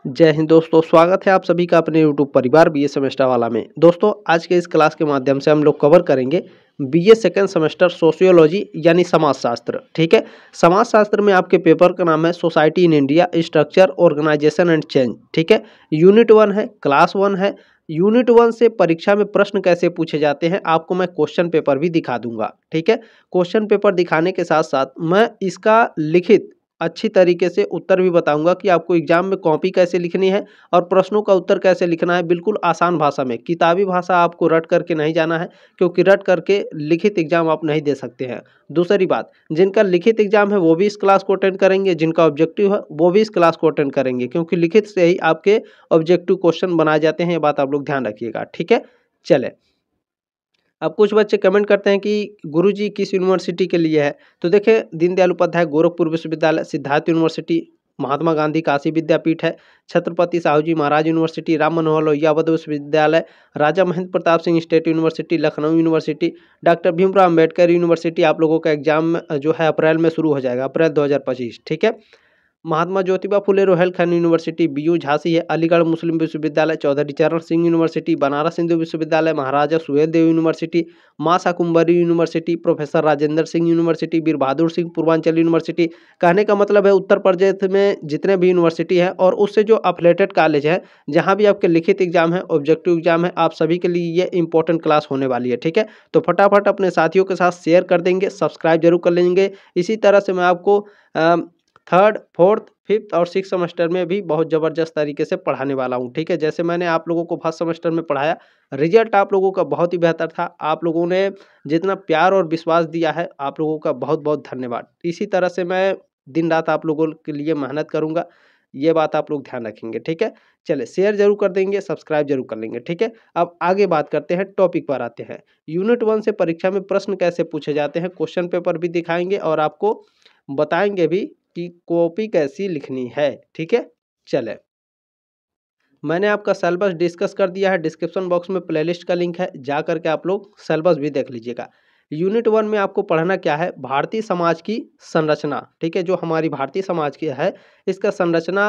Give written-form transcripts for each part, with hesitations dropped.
जय हिंद दोस्तों, स्वागत है आप सभी का अपने YouTube परिवार बीए सेमेस्टर वाला में। दोस्तों आज के इस क्लास के माध्यम से हम लोग कवर करेंगे बीए सेकंड सेमेस्टर सोशियोलॉजी यानी समाजशास्त्र। ठीक है, समाजशास्त्र में आपके पेपर का नाम है society in India, structure, organisation and change. ठीक है, यूनिट 1 है, क्लास 1 है। यूनिट 1 से परीक्षा में प्रश्न कैसे पूछे जाते हैं आपको मैं क्वेश्चन पेपर भी दिखा दूंगा। ठीक है, क्वेश्चन पेपर दिखाने के साथ साथ मैं इसका लिखित अच्छी तरीके से उत्तर भी बताऊंगा कि आपको एग्जाम में कॉपी कैसे लिखनी है और प्रश्नों का उत्तर कैसे लिखना है, बिल्कुल आसान भाषा में। किताबी भाषा आपको रट करके नहीं जाना है, क्योंकि रट करके लिखित एग्जाम आप नहीं दे सकते हैं। दूसरी बात, जिनका लिखित एग्जाम है वो भी इस क्लास को अटेंड करेंगे, जिनका ऑब्जेक्टिव है वो भी इस क्लास को अटेंड करेंगे, क्योंकि लिखित से ही आपके ऑब्जेक्टिव क्वेश्चन बनाए जाते हैं। ये बात आप लोग ध्यान रखिएगा। ठीक है, चले। अब कुछ बच्चे कमेंट करते हैं कि गुरुजी किस यूनिवर्सिटी के लिए है, तो देखें दीनदयाल उपाध्याय गोरखपुर विश्वविद्यालय, सिद्धार्थ यूनिवर्सिटी, महात्मा गांधी काशी विद्यापीठ है, छत्रपति साहू जी महाराज यूनिवर्सिटी, राम मनोहर लोहिया अवध विश्वविद्यालय, Raja Mahendra Pratap Singh state university, Lucknow university, doctor Bhimrao Ambedkar university. आप लोगों का एग्जाम जो है अप्रैल में शुरू हो जाएगा, अप्रैल 2025। ठीक है, महात्मा ज्योतिबा फुले रोहेलखंड यूनिवर्सिटी, बीयू झांसी है, अलीगढ़ मुस्लिम विश्वविद्यालय, चौधरी चरण सिंह यूनिवर्सिटी, बनारस हिंदू विश्वविद्यालय, महाराजा Suheldev university, Maa Shakumbhari university, professor Rajendra Singh university, Veer Bahadur Singh Purvanchal university. कहने का मतलब है उत्तर प्रदेश में जितने भी यूनिवर्सिटी है और उससे जो अफिलेटेड कॉलेज है, जहाँ भी आपके लिखित एग्जाम है, ऑब्जेक्टिव एग्जाम है, आप सभी के लिए ये इंपॉर्टेंट क्लास होने वाली है। ठीक है, तो फटाफट अपने साथियों के साथ शेयर कर देंगे, सब्सक्राइब जरूर कर लेंगे। इसी तरह से मैं आपको थर्ड, फोर्थ, फिफ्थ और सिक्स सेमेस्टर में भी बहुत ज़बरदस्त तरीके से पढ़ाने वाला हूँ। ठीक है, जैसे मैंने आप लोगों को फर्स्ट सेमेस्टर में पढ़ाया, रिजल्ट आप लोगों का बहुत ही बेहतर था। आप लोगों ने जितना प्यार और विश्वास दिया है, आप लोगों का बहुत बहुत धन्यवाद। इसी तरह से मैं दिन रात आप लोगों के लिए मेहनत करूँगा, ये बात आप लोग ध्यान रखेंगे। ठीक है, चले शेयर जरूर कर देंगे, सब्सक्राइब जरूर कर लेंगे। ठीक है, अब आगे बात करते हैं, टॉपिक पर आते हैं। यूनिट 1 से परीक्षा में प्रश्न कैसे पूछे जाते हैं, क्वेश्चन पेपर भी दिखाएंगे और आपको बताएंगे भी कि कॉपी कैसी लिखनी है। ठीक है, चले। मैंने आपका सिलेबस डिस्कस कर दिया है, डिस्क्रिप्शन बॉक्स में प्लेलिस्ट का लिंक है, जा करके आप लोग सिलेबस भी देख लीजिएगा। यूनिट 1 में आपको पढ़ना क्या है, भारतीय समाज की संरचना। ठीक है, जो हमारी भारतीय समाज की है, इसका संरचना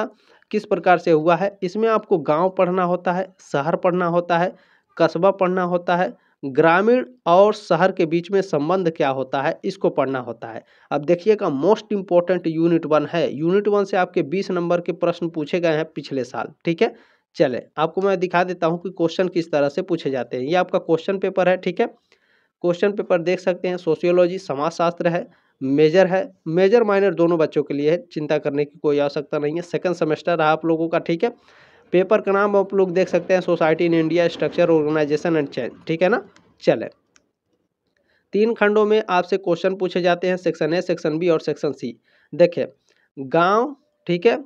किस प्रकार से हुआ है। इसमें आपको गांव पढ़ना होता है, शहर पढ़ना होता है, कस्बा पढ़ना होता है, ग्रामीण और शहर के बीच में संबंध क्या होता है, इसको पढ़ना होता है। अब देखिएगा, मोस्ट इंपॉर्टेंट यूनिट 1 है। यूनिट 1 से आपके 20 नंबर के प्रश्न पूछे गए हैं पिछले साल। ठीक है, चले आपको मैं दिखा देता हूं कि क्वेश्चन किस तरह से पूछे जाते हैं। ये आपका क्वेश्चन पेपर है। ठीक है, क्वेश्चन पेपर देख सकते हैं, सोशियोलॉजी समाजशास्त्र है, मेजर है, मेजर माइनर दोनों बच्चों के लिए है, चिंता करने की कोई आवश्यकता नहीं है। सेकंड सेमेस्टर है आप लोगों का। ठीक है, पेपर का नाम आप लोग देख सकते हैं, society in India, structure, organisation and change. ठीक है ना, चले। 3 खंडों में आपसे क्वेश्चन पूछे जाते हैं, सेक्शन ए, सेक्शन बी और सेक्शन सी। देखिए, गांव, ठीक है,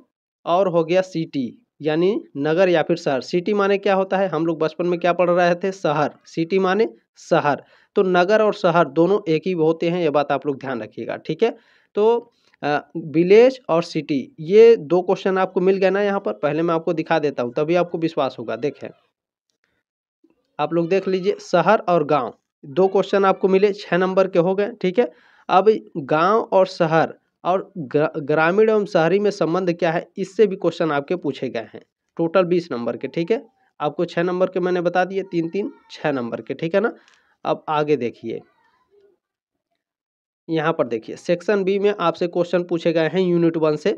और हो गया सिटी यानी नगर या फिर शहर। सिटी माने क्या होता है, हम लोग बचपन में क्या पढ़ रहे थे, शहर। सिटी माने शहर, तो नगर और शहर दोनों एक ही होते हैं, ये बात आप लोग ध्यान रखिएगा। ठीक है, तो विलेज और सिटी, ये 2 क्वेश्चन आपको मिल गए ना यहाँ पर। पहले मैं आपको दिखा देता हूँ, तभी आपको विश्वास होगा। देखें, आप लोग देख लीजिए, शहर और गांव 2 क्वेश्चन आपको मिले, 6 नंबर के हो गए। ठीक है, अब गांव और शहर और ग्रामीण एवं शहरी में संबंध क्या है, इससे भी क्वेश्चन आपके पूछे गए हैं, टोटल 20 नंबर के। ठीक है, आपको 6 नंबर के मैंने बता दिए, 3 3 6 नंबर के। ठीक है ना, अब आगे देखिए, यहाँ पर देखिए, सेक्शन बी में आपसे क्वेश्चन पूछे गए हैं यूनिट 1 से,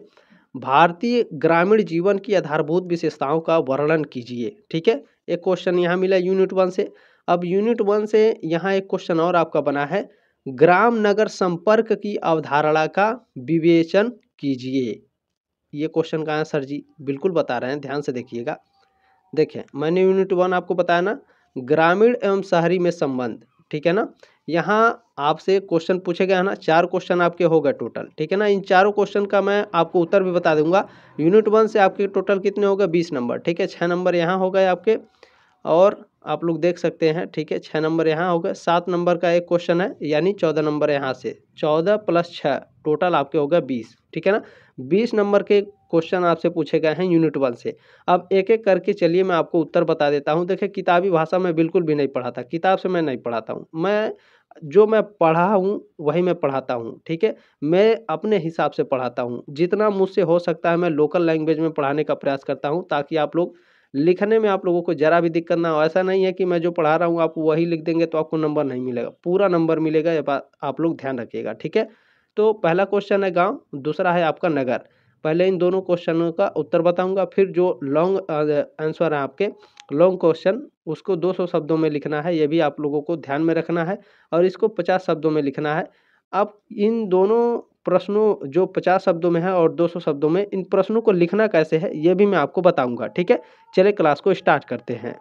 भारतीय ग्रामीण जीवन की आधारभूत विशेषताओं का वर्णन कीजिए। ठीक है, एक क्वेश्चन यहाँ मिला यूनिट 1 से। अब यूनिट 1 से यहाँ एक क्वेश्चन और आपका बना है, ग्राम नगर संपर्क की अवधारणा का विवेचन कीजिए। ये क्वेश्चन का आंसर जी बिल्कुल बता रहे हैं, ध्यान से देखिएगा। देखिए, मैंने यूनिट 1 आपको बताया ना, ग्रामीण एवं शहरी में संबंध। ठीक है ना, यहाँ आपसे क्वेश्चन पूछे गए हैं ना, 4 क्वेश्चन आपके हो गए टोटल। ठीक है ना, इन चारों क्वेश्चन का मैं आपको उत्तर भी बता दूंगा। यूनिट 1 से आपके टोटल कितने हो गए, 20 नंबर। ठीक है, 6 नंबर यहाँ हो गए आपके, और आप लोग देख सकते हैं। ठीक है, 6 नंबर यहाँ हो गए, 7 नंबर का एक क्वेश्चन है, यानी 14 नंबर यहाँ से, 14 + 6 टोटल आपके हो गए 20। ठीक है ना, 20 नंबर के क्वेश्चन आपसे पूछे गए हैं यूनिट 1 से। अब एक एक करके चलिए मैं आपको उत्तर बता देता हूँ। देखिए, किताबी भाषा में बिल्कुल भी नहीं पढ़ाता, किताब से मैं नहीं पढ़ाता हूँ, मैं जो मैं पढ़ा हूँ वही मैं पढ़ाता हूँ, ठीक है। मैं अपने हिसाब से पढ़ाता हूँ, जितना मुझसे हो सकता है मैं लोकल लैंग्वेज में पढ़ाने का प्रयास करता हूँ, ताकि आप लोग लिखने में आप लोगों को ज़रा भी दिक्कत ना हो। ऐसा नहीं है कि मैं जो पढ़ा रहा हूँ आप वही लिख देंगे तो आपको नंबर नहीं मिलेगा, पूरा नंबर मिलेगा, ये बात आप लोग ध्यान रखिएगा, ठीक है। तो पहला क्वेश्चन है गाँव, दूसरा है आपका नगर। पहले इन दोनों क्वेश्चनों का उत्तर बताऊंगा, फिर जो लॉन्ग आंसर है आपके लॉन्ग क्वेश्चन उसको 200 शब्दों में लिखना है, ये भी आप लोगों को ध्यान में रखना है, और इसको 50 शब्दों में लिखना है। अब इन दोनों प्रश्नों जो 50 शब्दों में है और 200 शब्दों में, इन प्रश्नों को लिखना कैसे है ये भी मैं आपको बताऊंगा, ठीक है। चलिए क्लास को स्टार्ट करते हैं।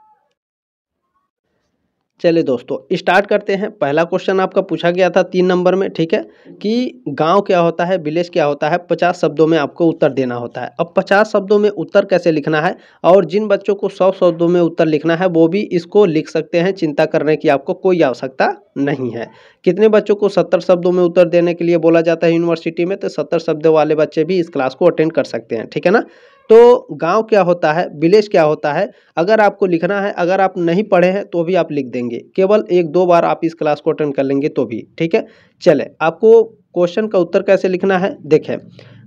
चलिए दोस्तों स्टार्ट करते हैं। पहला क्वेश्चन आपका पूछा गया था 3 नंबर में, ठीक है, कि गांव क्या होता है, विलेज क्या होता है, 50 शब्दों में आपको उत्तर देना होता है। अब 50 शब्दों में उत्तर कैसे लिखना है, और जिन बच्चों को 100 शब्दों में उत्तर लिखना है वो भी इसको लिख सकते हैं, चिंता करने की आपको कोई आवश्यकता नहीं है। कितने बच्चों को 70 शब्दों में उत्तर देने के लिए बोला जाता है यूनिवर्सिटी में, तो 70 शब्दों वाले बच्चे भी इस क्लास को अटेंड कर सकते हैं, ठीक है ना। तो गांव क्या होता है, विलेज क्या होता है, अगर आपको लिखना है, अगर आप नहीं पढ़े हैं तो भी आप लिख देंगे, केवल 1-2 बार आप इस क्लास को अटेंड कर लेंगे तो भी, ठीक है। चले आपको क्वेश्चन का उत्तर कैसे लिखना है देखें।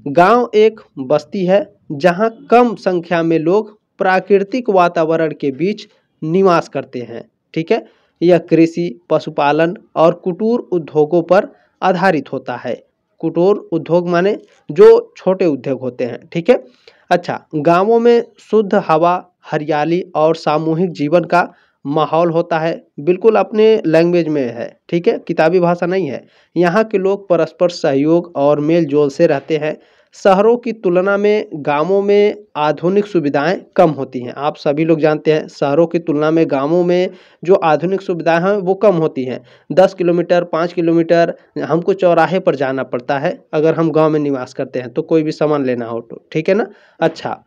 गांव एक बस्ती है जहां कम संख्या में लोग प्राकृतिक वातावरण के बीच निवास करते हैं, ठीक है। यह कृषि, पशुपालन और कुटीर उद्योगों पर आधारित होता है। कुटीर उद्योग माने जो छोटे उद्योग होते हैं, ठीक है। अच्छा, गांवों में शुद्ध हवा, हरियाली और सामूहिक जीवन का माहौल होता है, बिल्कुल अपने लैंग्वेज में है, ठीक है, किताबी भाषा नहीं है। यहाँ के लोग परस्पर सहयोग और मेल जोल से रहते हैं। शहरों की तुलना में गांवों में आधुनिक सुविधाएं कम होती हैं। आप सभी लोग जानते हैं शहरों की तुलना में गांवों में जो आधुनिक सुविधाएं हैं वो कम होती हैं। 10 किलोमीटर 5 किलोमीटर हमको चौराहे पर जाना पड़ता है अगर हम गांव में निवास करते हैं तो कोई भी सामान लेना हो तो, ठीक है ना। अच्छा,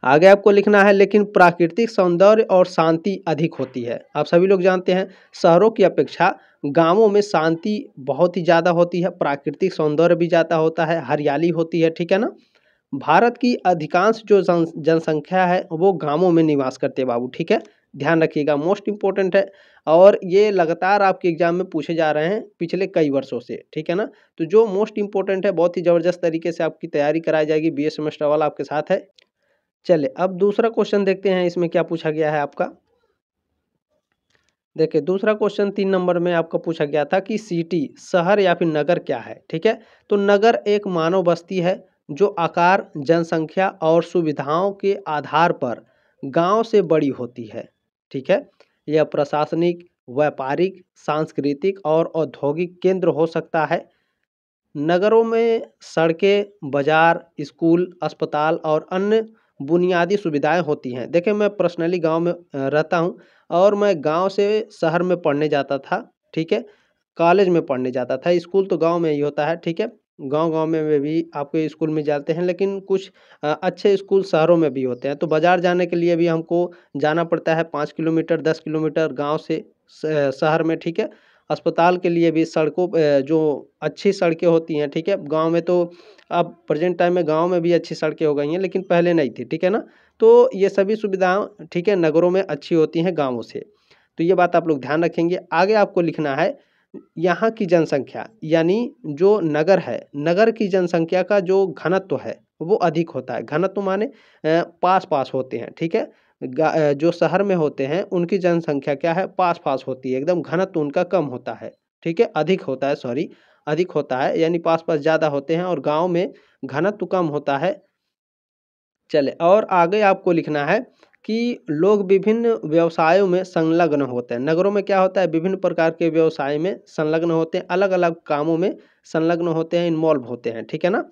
आगे आपको लिखना है, लेकिन प्राकृतिक सौंदर्य और शांति अधिक होती है। आप सभी लोग जानते हैं शहरों की अपेक्षा गांवों में शांति बहुत ही ज़्यादा होती है, प्राकृतिक सौंदर्य भी ज़्यादा होता है, हरियाली होती है, ठीक है ना। भारत की अधिकांश जो जनसंख्या है वो गांवों में निवास करते हैं बाबू, ठीक है, ध्यान रखिएगा, मोस्ट इंपॉर्टेंट है। और ये लगातार आपके एग्जाम में पूछे जा रहे हैं पिछले कई वर्षों से, ठीक है ना। तो जो मोस्ट इंपॉर्टेंट है, बहुत ही ज़बरदस्त तरीके से आपकी तैयारी कराई जाएगी, बीए सेमेस्टर वाला आपके साथ है। चलिए अब दूसरा क्वेश्चन देखते हैं, इसमें क्या पूछा गया है आपका। देखिए दूसरा क्वेश्चन 3 नंबर में आपका पूछा गया था कि सिटी शहर या फिर नगर क्या है, ठीक है। तो नगर एक मानव बस्ती है जो आकार, जनसंख्या और सुविधाओं के आधार पर गांव से बड़ी होती है, ठीक है। यह प्रशासनिक, व्यापारिक, सांस्कृतिक और औद्योगिक केंद्र हो सकता है। नगरों में सड़कें, बाजार, स्कूल, अस्पताल और अन्य बुनियादी सुविधाएं होती हैं। देखिए मैं पर्सनली गांव में रहता हूं, और मैं गांव से शहर में पढ़ने जाता था, ठीक है, कॉलेज में पढ़ने जाता था। स्कूल तो गांव में ही होता है, ठीक है। गांव-गांव में भी आपके स्कूल में जाते हैं, लेकिन कुछ अच्छे स्कूल शहरों में भी होते हैं। तो बाज़ार जाने के लिए भी हमको जाना पड़ता है 5 किलोमीटर 10 किलोमीटर गाँव से शहर में, ठीक है। अस्पताल के लिए भी सड़कों जो अच्छी सड़कें होती हैं, ठीक है। गाँव में तो अब प्रेजेंट टाइम में गाँव में भी अच्छी सड़कें हो गई हैं, लेकिन पहले नहीं थी, ठीक है ना। तो ये सभी सुविधाएँ, ठीक है, नगरों में अच्छी होती हैं गाँवों से। तो ये बात आप लोग ध्यान रखेंगे। आगे आपको लिखना है यहाँ की जनसंख्या, यानी जो नगर है, नगर की जनसंख्या का जो घनत्व है वो अधिक होता है। घनत्व माने पास-पास होते हैं, ठीक है। जो शहर में होते हैं उनकी जनसंख्या क्या है, पास-पास होती है, एकदम घनत्व उनका कम होता है, ठीक है, अधिक होता है, सॉरी, अधिक होता है, यानी पास-पास ज़्यादा होते हैं, और गाँव में घनत्व कम होता है। चले और आगे आपको लिखना है कि लोग विभिन्न व्यवसायों में संलग्न होते हैं। नगरों में क्या होता है, विभिन्न प्रकार के व्यवसाय में संलग्न होते हैं, अलग-अलग कामों में संलग्न होते हैं, इन्वॉल्व होते हैं, ठीक है ना।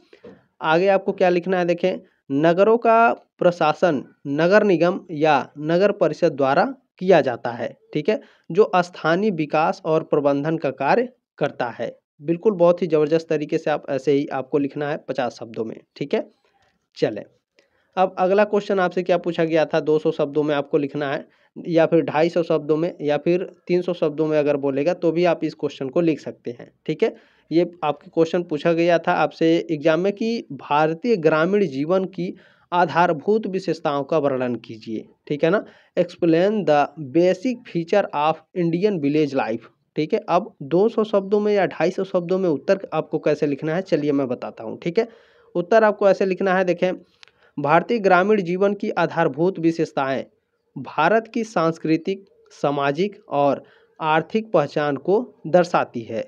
आगे आपको क्या लिखना है देखें, नगरों का प्रशासन नगर निगम या नगर परिषद द्वारा किया जाता है, ठीक है, जो स्थानीय विकास और प्रबंधन का कार्य करता है। बिल्कुल बहुत ही ज़बरदस्त तरीके से आप ऐसे ही आपको लिखना है 50 शब्दों में, ठीक है। चलें अब अगला क्वेश्चन आपसे क्या पूछा गया था, 200 शब्दों में आपको लिखना है, या फिर 250 शब्दों में, या फिर 300 शब्दों में अगर बोलेगा तो भी आप इस क्वेश्चन को लिख सकते हैं, ठीक है। ये आपके क्वेश्चन पूछा गया था आपसे एग्जाम में कि भारतीय ग्रामीण जीवन की आधारभूत विशेषताओं का वर्णन कीजिए, ठीक है ना। Explain the basic feature of Indian village life, ठीक है। अब 200 शब्दों में या 250 शब्दों में उत्तर आपको कैसे लिखना है, चलिए मैं बताता हूँ, ठीक है। उत्तर आपको ऐसे लिखना है, देखें, भारतीय ग्रामीण जीवन की आधारभूत विशेषताएं भारत की सांस्कृतिक, सामाजिक और आर्थिक पहचान को दर्शाती है।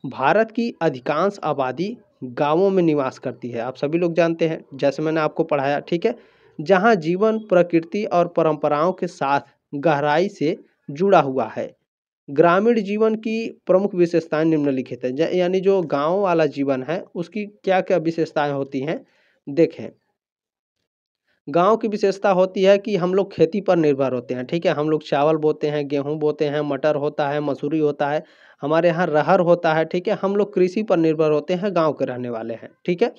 भारत की अधिकांश आबादी गांवों में निवास करती है, आप सभी लोग जानते हैं, जैसे मैंने आपको पढ़ाया, ठीक है। जहां जीवन प्रकृति और परंपराओं के साथ गहराई से जुड़ा हुआ है। ग्रामीण जीवन की प्रमुख विशेषताएं निम्नलिखित है, यानी जो गांव वाला जीवन है उसकी क्या क्या विशेषताएं होती हैं, देखें। गांव की विशेषता होती है कि हम लोग खेती पर निर्भर होते हैं, ठीक है। हम लोग चावल बोते हैं, गेहूं बोते हैं, मटर होता है, मसूरी होता है, हमारे यहाँ रहर होता है, ठीक है। हम लोग कृषि पर निर्भर होते हैं, गांव के रहने वाले हैं, ठीक है।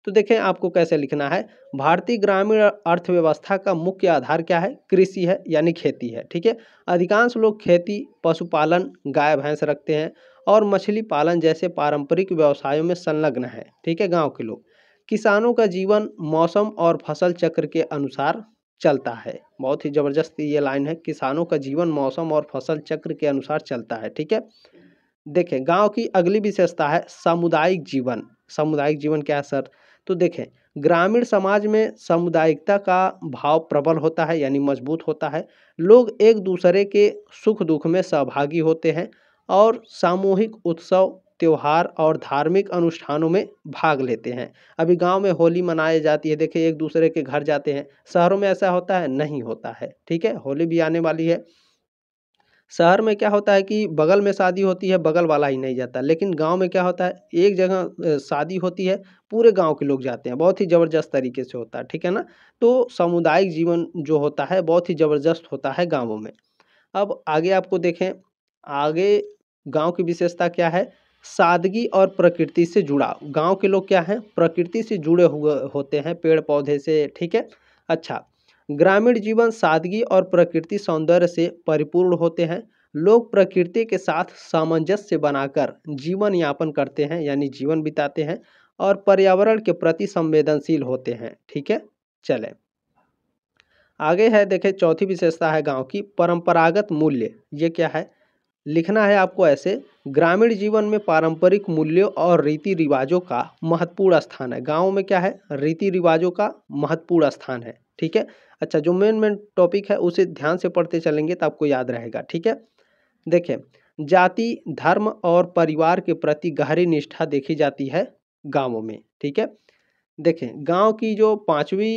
तो देखें आपको कैसे लिखना है, भारतीय ग्रामीण अर्थव्यवस्था का मुख्य आधार क्या है, कृषि है, यानी खेती है, ठीक है। अधिकांश लोग खेती, पशुपालन, गाय भैंस रखते हैं और मछली पालन जैसे पारंपरिक व्यवसायों में संलग्न है, ठीक है, गाँव के लोग। किसानों का जीवन मौसम और फसल चक्र के अनुसार चलता है। बहुत ही ज़बरदस्त ये लाइन है, किसानों का जीवन मौसम और फसल चक्र के अनुसार चलता है, ठीक है। देखें गांव की अगली विशेषता है सामुदायिक जीवन। सामुदायिक जीवन क्या है सर, तो देखें ग्रामीण समाज में सामुदायिकता का भाव प्रबल होता है, यानी मजबूत होता है। लोग एक दूसरे के सुख दुख में सहभागी होते हैं और सामूहिक उत्सव, त्योहार और धार्मिक अनुष्ठानों में भाग लेते हैं। अभी गांव में होली मनाई जाती है, देखिए एक दूसरे के घर जाते हैं। शहरों में ऐसा होता है, नहीं होता है, ठीक है। होली भी आने वाली है। शहर में क्या होता है कि बगल में शादी होती है, बगल वाला ही नहीं जाता, लेकिन गांव में क्या होता है, एक जगह शादी होती है, पूरे गांव के लोग जाते हैं, बहुत ही ज़बरदस्त तरीके से होता है, ठीक है ना। तो सामुदायिक जीवन जो होता है बहुत ही ज़बरदस्त होता है गाँवों में। अब आगे आपको देखें, आगे गांव की विशेषता क्या है, सादगी और प्रकृति से जुड़ाव। गांव के लोग क्या हैं, प्रकृति से जुड़े हुए होते हैं, पेड़ पौधे से, ठीक है। अच्छा, ग्रामीण जीवन सादगी और प्रकृति सौंदर्य से परिपूर्ण होते हैं। लोग प्रकृति के साथ सामंजस्य बनाकर जीवन यापन करते हैं, यानी जीवन बिताते हैं और पर्यावरण के प्रति संवेदनशील होते हैं, ठीक है। चले आगे है, देखें चौथी विशेषता है गांव की परंपरागत मूल्य। ये क्या है, लिखना है आपको ऐसे, ग्रामीण जीवन में पारंपरिक मूल्यों और रीति रिवाजों का महत्वपूर्ण स्थान है। गाँव में क्या है, रीति रिवाजों का महत्वपूर्ण स्थान है, ठीक है। अच्छा, जो मेन मेन टॉपिक है उसे ध्यान से पढ़ते चलेंगे तो आपको याद रहेगा, ठीक है। देखें, जाति, धर्म और परिवार के प्रति गहरी निष्ठा देखी जाती है गाँवों में, ठीक है। देखें गांव की जो पांचवी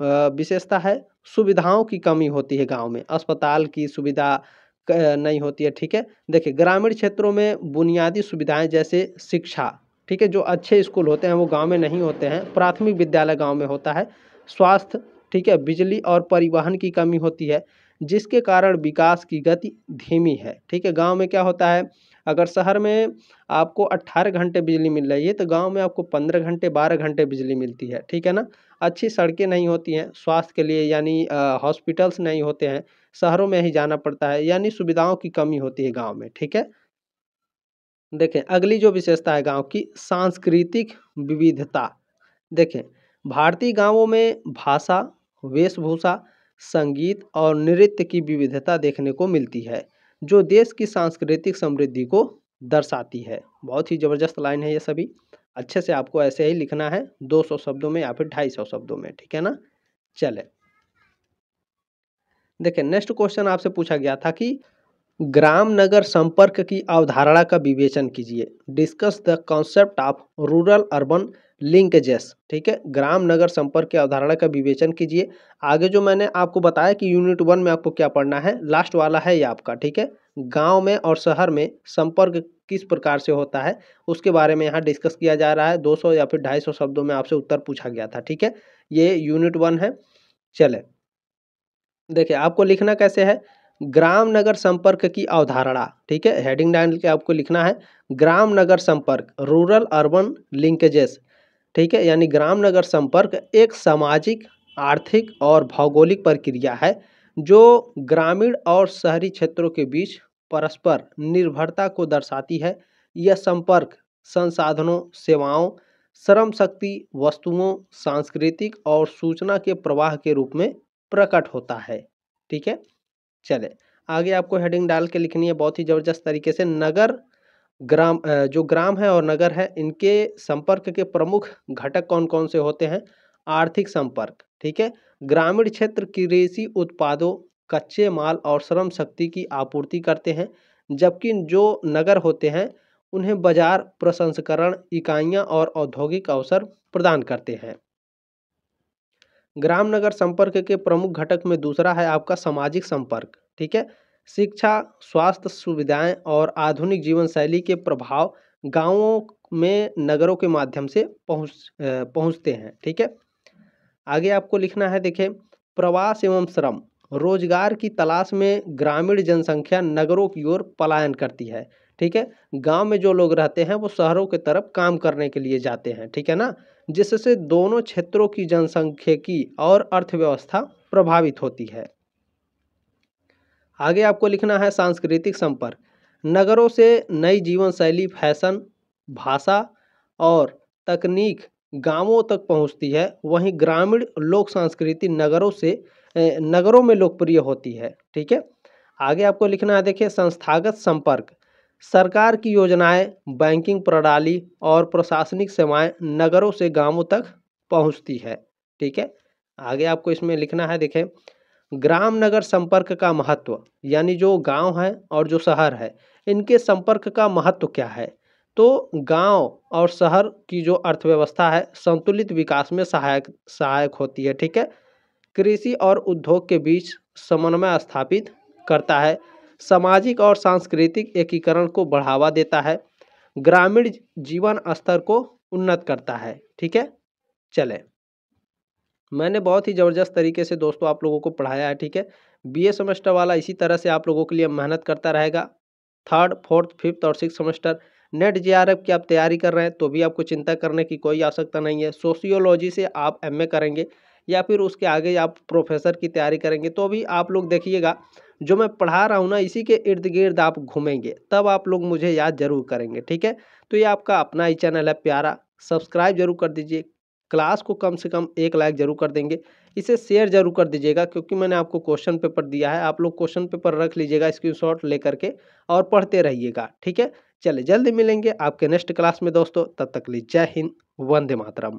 विशेषता है, सुविधाओं की कमी होती है गांव में, अस्पताल की सुविधा नहीं होती है, ठीक है। देखिए ग्रामीण क्षेत्रों में बुनियादी सुविधाएं जैसे शिक्षा, ठीक है, जो अच्छे स्कूल होते हैं वो गांव में नहीं होते हैं, प्राथमिक विद्यालय गांव में होता है। स्वास्थ्य, ठीक है, बिजली और परिवहन की कमी होती है, जिसके कारण विकास की गति धीमी है, ठीक है। गांव में क्या होता है, अगर शहर में आपको 18 घंटे बिजली मिल रही है तो गांव में आपको 15 घंटे 12 घंटे बिजली मिलती है, ठीक है ना। अच्छी सड़कें नहीं होती हैं स्वास्थ्य के लिए, यानी हॉस्पिटल्स नहीं होते हैं, शहरों में ही जाना पड़ता है, यानी सुविधाओं की कमी होती है गांव में, ठीक है। देखें अगली जो विशेषता है गांव की सांस्कृतिक विविधता। देखें भारतीय गांवों में भाषा, वेशभूषा, संगीत और नृत्य की विविधता देखने को मिलती है, जो देश की सांस्कृतिक समृद्धि को दर्शाती है। बहुत ही ज़बरदस्त लाइन है ये सभी, अच्छे से आपको ऐसे ही लिखना है 200 शब्दों में या फिर 250 शब्दों में, ठीक है ना। चले देखिए नेक्स्ट क्वेश्चन आपसे पूछा गया था कि ग्राम नगर संपर्क की अवधारणा का विवेचन कीजिए। Discuss the concept of rural urban linkages, ठीक है। ग्राम नगर संपर्क की अवधारणा का विवेचन कीजिए। आगे जो मैंने आपको बताया कि यूनिट 1 में आपको क्या पढ़ना है, लास्ट वाला है ये आपका, ठीक है। गांव में और शहर में संपर्क किस प्रकार से होता है उसके बारे में यहाँ डिस्कस किया जा रहा है। 200 या फिर 250 शब्दों में आपसे उत्तर पूछा गया था, ठीक है। ये यूनिट 1 है। चले देखिए आपको लिखना कैसे है, ग्राम नगर संपर्क की अवधारणा, ठीक है। हेडिंग डाल के आपको लिखना है ग्राम नगर संपर्क, रूरल अर्बन लिंकेजेस, ठीक है। यानी ग्राम नगर संपर्क एक सामाजिक, आर्थिक और भौगोलिक प्रक्रिया है जो ग्रामीण और शहरी क्षेत्रों के बीच परस्पर निर्भरता को दर्शाती है। यह संपर्क संसाधनों, सेवाओं, श्रम शक्ति, वस्तुओं, सांस्कृतिक और सूचना के प्रवाह के रूप में प्रकट होता है, ठीक है। चले आगे आपको हेडिंग डाल के लिखनी है बहुत ही ज़बरदस्त तरीके से। नगर ग्राम जो ग्राम है और नगर है इनके संपर्क के प्रमुख घटक कौन कौन से होते हैं। आर्थिक संपर्क, ठीक है। ग्रामीण क्षेत्र कृषि उत्पादों, कच्चे माल और श्रम शक्ति की आपूर्ति करते हैं, जबकि जो नगर होते हैं उन्हें बाजार, प्रसंस्करण इकाइयां और औद्योगिक अवसर प्रदान करते हैं। ग्राम नगर संपर्क के प्रमुख घटक में दूसरा है आपका सामाजिक संपर्क, ठीक है। शिक्षा, स्वास्थ्य सुविधाएं और आधुनिक जीवन शैली के प्रभाव गांवों में नगरों के माध्यम से पहुंचते हैं, ठीक है। आगे आपको लिखना है, देखिए, प्रवास एवं श्रम, रोजगार की तलाश में ग्रामीण जनसंख्या नगरों की ओर पलायन करती है, ठीक है। गांव में जो लोग रहते हैं वो शहरों की तरफ काम करने के लिए जाते हैं, ठीक है ना, जिससे दोनों क्षेत्रों की जनसांख्यिकी और अर्थव्यवस्था प्रभावित होती है। आगे आपको लिखना है सांस्कृतिक संपर्क, नगरों से नई जीवन शैली, फैशन, भाषा और तकनीक गांवों तक पहुंचती है, वहीं ग्रामीण लोक संस्कृति नगरों में लोकप्रिय होती है, ठीक है। आगे आपको लिखना है, देखिए, संस्थागत संपर्क, सरकार की योजनाएं, बैंकिंग प्रणाली और प्रशासनिक सेवाएं नगरों से गांवों तक पहुंचती है, ठीक है। आगे आपको इसमें लिखना है, देखें, ग्राम नगर संपर्क का महत्व, यानी जो गांव है और जो शहर है इनके संपर्क का महत्व क्या है। तो गांव और शहर की जो अर्थव्यवस्था है संतुलित विकास में सहायक होती है, ठीक है। कृषि और उद्योग के बीच समन्वय स्थापित करता है, सामाजिक और सांस्कृतिक एकीकरण को बढ़ावा देता है, ग्रामीण जीवन स्तर को उन्नत करता है, ठीक है। चले, मैंने बहुत ही ज़बरदस्त तरीके से दोस्तों आप लोगों को पढ़ाया है, ठीक है। बीए सेमेस्टर वाला इसी तरह से आप लोगों के लिए मेहनत करता रहेगा। थर्ड, फोर्थ, फिफ्थ और सिक्स सेमेस्टर नेट जेआरएफ की आप तैयारी कर रहे हैं तो भी आपको चिंता करने की कोई आवश्यकता नहीं है। सोशियोलॉजी से आप एमए करेंगे या फिर उसके आगे आप प्रोफेसर की तैयारी करेंगे तो भी आप लोग देखिएगा जो मैं पढ़ा रहा हूँ ना इसी के इर्द गिर्द आप घूमेंगे, तब आप लोग मुझे याद जरूर करेंगे, ठीक है। तो ये आपका अपना ही चैनल है प्यारा, सब्सक्राइब जरूर कर दीजिए, क्लास को कम से कम 1 लाइक जरूर कर देंगे, इसे शेयर जरूर कर दीजिएगा क्योंकि मैंने आपको क्वेश्चन पेपर दिया है, आप लोग क्वेश्चन पेपर रख लीजिएगा स्क्रीनशॉट लेकर के और पढ़ते रहिएगा, ठीक है। चलिए जल्दी मिलेंगे आपके नेक्स्ट क्लास में दोस्तों, तब तक के लिए जय हिंद, वंदे मातरम।